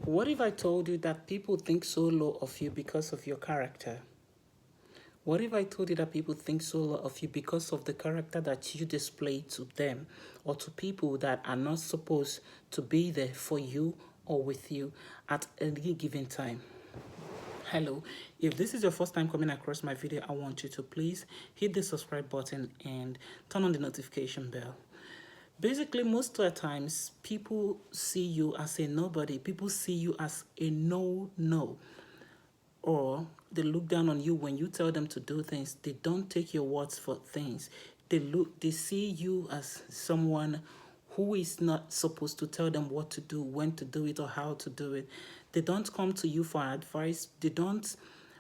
What if I told you that people think so low of you because of your character? What if I told you that people think so low of you because of the character that you display to them or to people that are not supposed to be there for you or with you at any given time? Hello, if this is your first time coming across my video, I want you to please hit the subscribe button and turn on the notification bell. Basically, most of the times, people see you as a nobody. People see you as a no, or they look down on you when you tell them to do things. They don't take your words for things. They see you as someone who is not supposed to tell them what to do, when to do it, or how to do it. They don't come to you for advice. They don't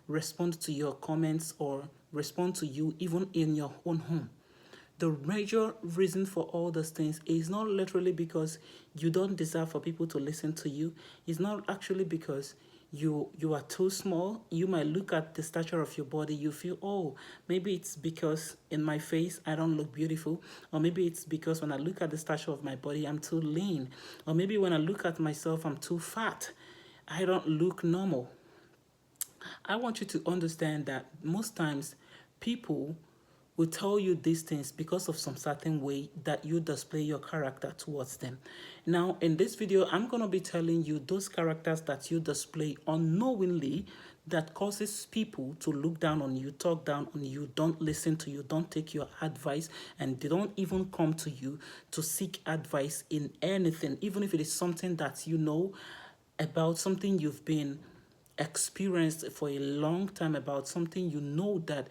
respond to your comments or respond to you even in your own home. The major reason for all those things is not literally because you don't deserve for people to listen to you. It's not actually because you are too small. You might look at the stature of your body, you feel, oh, maybe it's because in my face I don't look beautiful, or maybe it's because when I look at the stature of my body I'm too lean, or maybe when I look at myself I'm too fat. I don't look normal. I want you to understand that most times people will tell you these things because of some certain way that you display your character towards them. Now, in this video, I'm going to be telling you those characters that you display unknowingly that causes people to look down on you, talk down on you, don't listen to you, don't take your advice, and they don't even come to you to seek advice in anything, even if it is something that you know about, something you've been experienced for a long time, about something you know that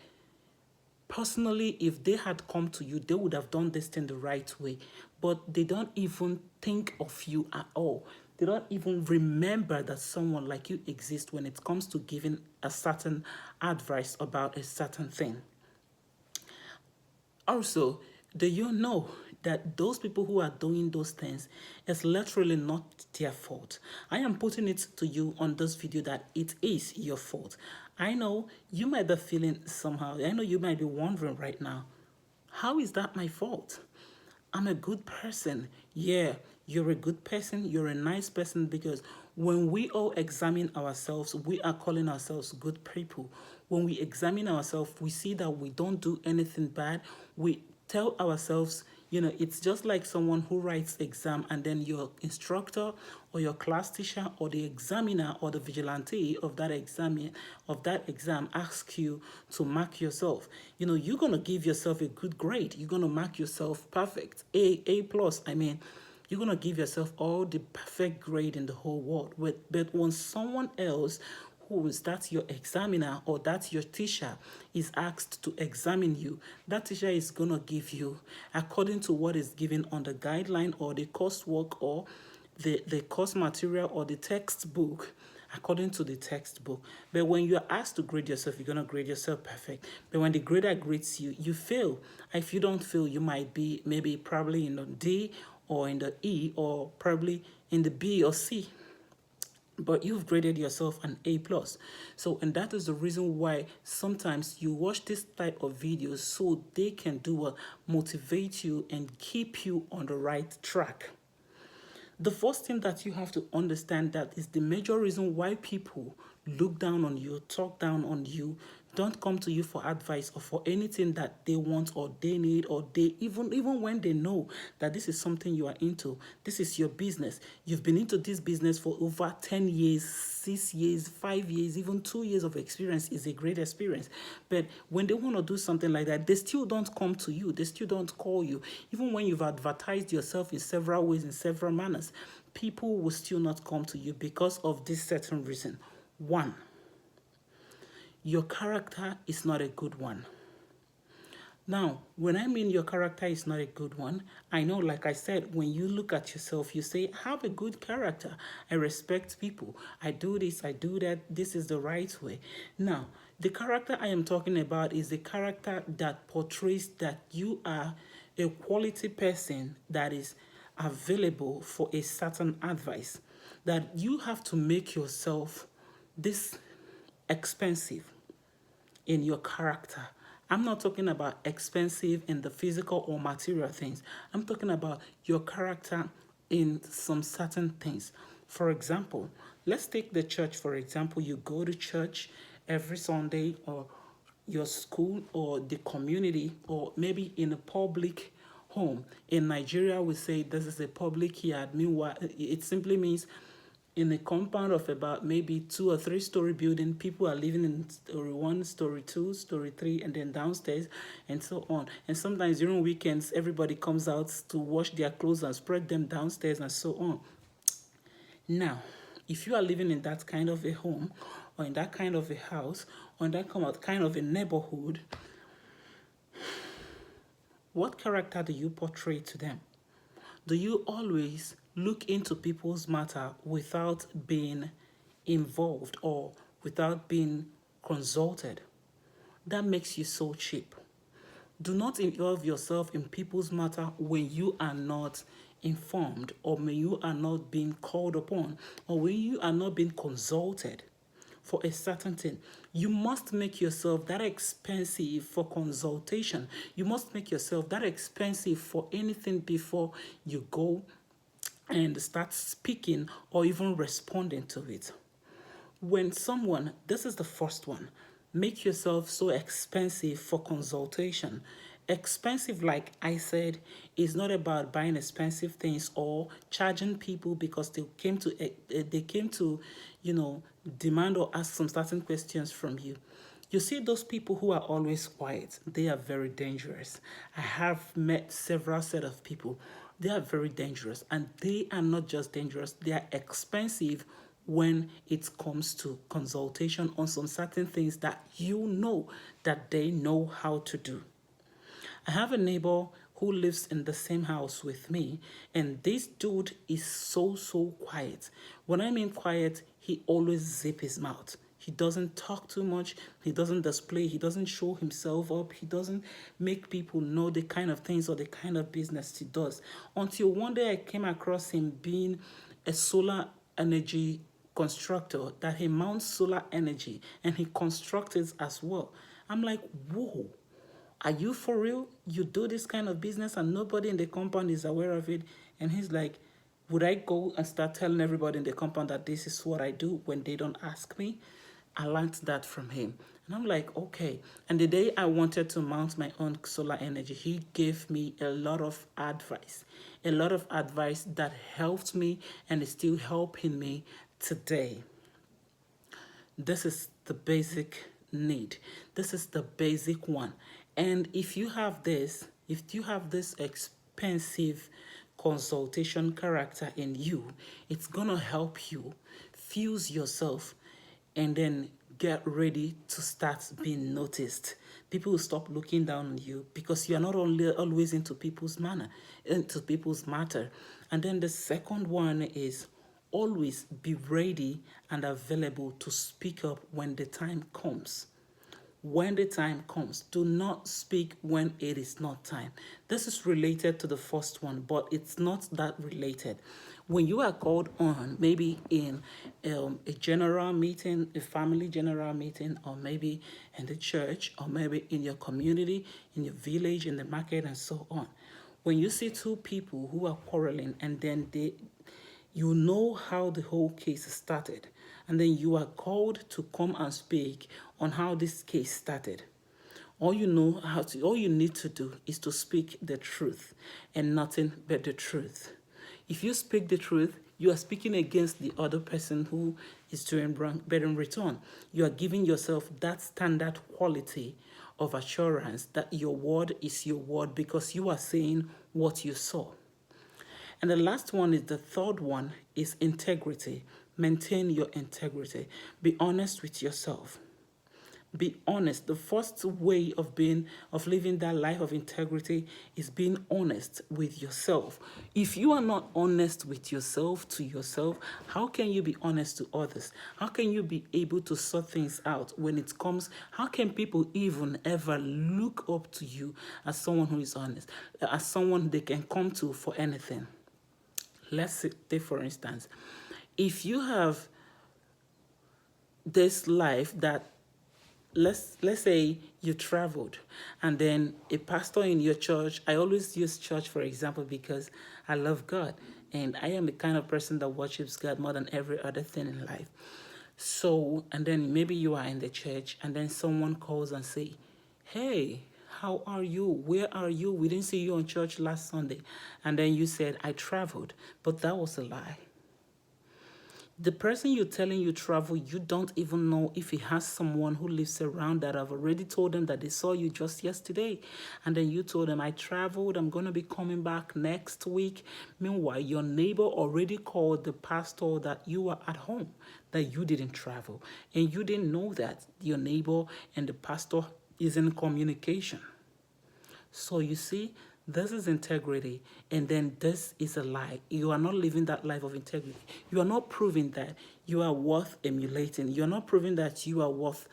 personally, if they had come to you, they would have done this thing the right way. But they don't even think of you at all. They don't even remember that someone like you exists when it comes to giving a certain advice about a certain thing. Also, do you know that those people who are doing those things is literally not their fault? I am putting it to you on this video that it is your fault. I know you might be feeling somehow. I know you might be wondering right now, how is that my fault? I'm a good person. Yeah, you're a good person. You're a nice person, because when we all examine ourselves, we are calling ourselves good people. When we examine ourselves, we see that we don't do anything bad. We tell ourselves, it's just like someone who writes exam and then your instructor or your class teacher or the examiner or the vigilante of that exam asks you to mark yourself. You're going to give yourself a good grade. You're going to mark yourself perfect, A plus. You're going to give yourself all the perfect grade in the whole world. But when someone else, that's your examiner or that's your teacher, is asked to examine you, that teacher is going to give you according to what is given on the guideline or the coursework or the course material or the textbook, according to the textbook. But when you're asked to grade yourself, you're going to grade yourself perfect. But when the grader grades you, you fail. If you don't fail, you might be probably in the D or in the E or probably in the B or C. But you've graded yourself an A plus. So, and that is the reason why sometimes you watch this type of videos so they can motivate you and keep you on the right track. The first thing that you have to understand that is the major reason why people look down on you, talk down on you, don't come to you for advice or for anything that they want or they need, or they even when they know that this is something you are into, this is your business. You've been into this business for over 10 years, 6 years, 5 years, even 2 years of experience is a great experience. But when they want to do something like that, they still don't come to you. They still don't call you. Even when you've advertised yourself in several ways, in several manners, people will still not come to you because of this certain reason. One, your character is not a good one. Now, when I mean your character is not a good one, I know, like I said, when you look at yourself, you say, I have a good character. I respect people. I do this, I do that. This is the right way. Now, the character I am talking about is the character that portrays that you are a quality person that is available for a certain advice, that you have to make yourself this expensive in your character. I'm not talking about expensive in the physical or material things. I'm talking about your character in some certain things. For example, let's take the church, for example. You go to church every Sunday, or your school, or the community, or maybe in a public home. In Nigeria, we say this is a public yard. Meanwhile, it simply means in a compound of about maybe 2 or 3 story building, people are living in story 1, story 2, story 3, and then downstairs, and so on. And sometimes during weekends, everybody comes out to wash their clothes and spread them downstairs, and so on. Now, if you are living in that kind of a home, or in that kind of a house, or in that kind of a neighborhood, what character do you portray to them? Do you always look into people's matter without being involved or without being consulted? That makes you so cheap. Do not involve yourself in people's matter when you are not informed, or when you are not being called upon, or when you are not being consulted for a certain thing. You must make yourself that expensive for consultation. You must make yourself that expensive for anything before you go and start speaking or even responding to it. When someone, this is the first one, make yourself so expensive for consultation. Expensive, like I said, is not about buying expensive things or charging people because they came to, demand or ask some certain questions from you. You see, those people who are always quiet, they are very dangerous. I have met several set of people. They are very dangerous, and they are not just dangerous, they are expensive when it comes to consultation on some certain things that that they know how to do. I have a neighbor who lives in the same house with me, and this dude is so quiet. When I mean quiet, he always zip his mouth. He doesn't talk too much. He doesn't display. He doesn't show himself up. He doesn't make people know the kind of things or the kind of business he does. Until one day I came across him being a solar energy constructor, that he mounts solar energy and he constructs it as well. I'm like, whoa. Are you for real? You do this kind of business and nobody in the compound is aware of it? And he's like, would I go and start telling everybody in the compound that this is what I do when they don't ask me? I learned that from him. And I'm like, okay. And the day I wanted to mount my own solar energy, he gave me a lot of advice that helped me and is still helping me today. This is the basic need. This is the basic one. And if you have this expensive consultation character in you, it's gonna help you fuse yourself and then get ready to start being noticed. People will stop looking down on you because you are not only always into people's matter. And then the second one is always be ready and available to speak up when the time comes. When the time comes, do not speak when it is not time. This is related to the first one, but it's not that related. When you are called on, maybe in a general meeting, a family general meeting, or maybe in the church, or maybe in your community, in your village, in the market, and so on. When you see two people who are quarreling and then you know how the whole case started, and then you are called to come and speak on how this case started. All you need to do is to speak the truth and nothing but the truth. If you speak the truth, you are speaking against the other person who is doing wrong, but in return, you are giving yourself that standard quality of assurance that your word is your word because you are saying what you saw. And the last one is the third one is integrity. Maintain your integrity. Be honest with yourself. Be honest. The first way of living that life of integrity is being honest with yourself. If you are not honest with yourself, to yourself, how can you be honest to others? How can you be able to sort things out when it comes? How can people even ever look up to you as someone who is honest, as someone they can come to for anything? Let's take, for instance, if you have this life that, let's say you traveled and then a pastor in your church, I always use church for example because I love God, And I am the kind of person that worships God more than every other thing in life. So, and then maybe you are in the church and then someone calls and say, hey, how are you? Where are you? We didn't see you on church last Sunday. And then you said, I traveled. But that was a lie. The person you're telling you travel, you don't even know if he has someone who lives around that have already told them that they saw you just yesterday. And then you told them, I traveled, I'm going to be coming back next week. Meanwhile, your neighbor already called the pastor that you were at home, that you didn't travel. And you didn't know that your neighbor and the pastor is in communication. So you see, this is integrity, and then this is a lie. You are not living that life of integrity. You are not proving that you are worth emulating. You are not proving that you are worth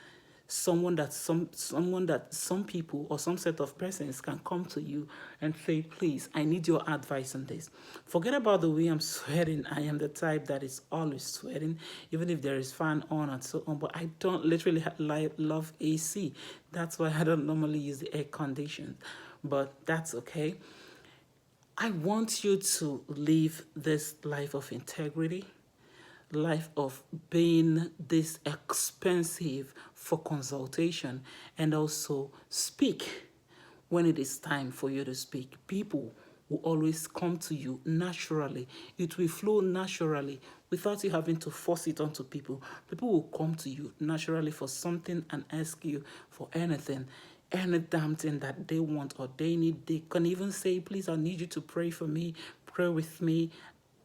someone that some people or some set of persons can come to you and say, please, I need your advice on this. Forget about the way I'm sweating. I am the type that is always sweating, even if there is fan on and so on. But I don't literally love AC. That's why I don't normally use the air condition. But that's okay. I want you to live this life of integrity, life of being this expensive for consultation, and also speak when it is time for you to speak. People will always come to you naturally. It will flow naturally without you having to force it onto people. People will come to you naturally for something and ask you for anything. Any damn thing that they want or they need. They can even say, please, I need you to pray for me, pray with me,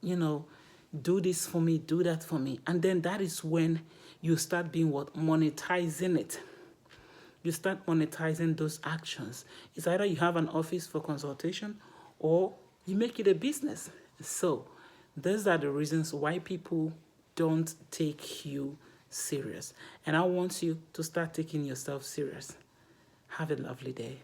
do this for me, do that for me. And then that is when you start being what? Monetizing it. You start monetizing those actions. It's either you have an office for consultation or you make it a business. So those are the reasons why people don't take you serious. And I want you to start taking yourself serious. Have a lovely day.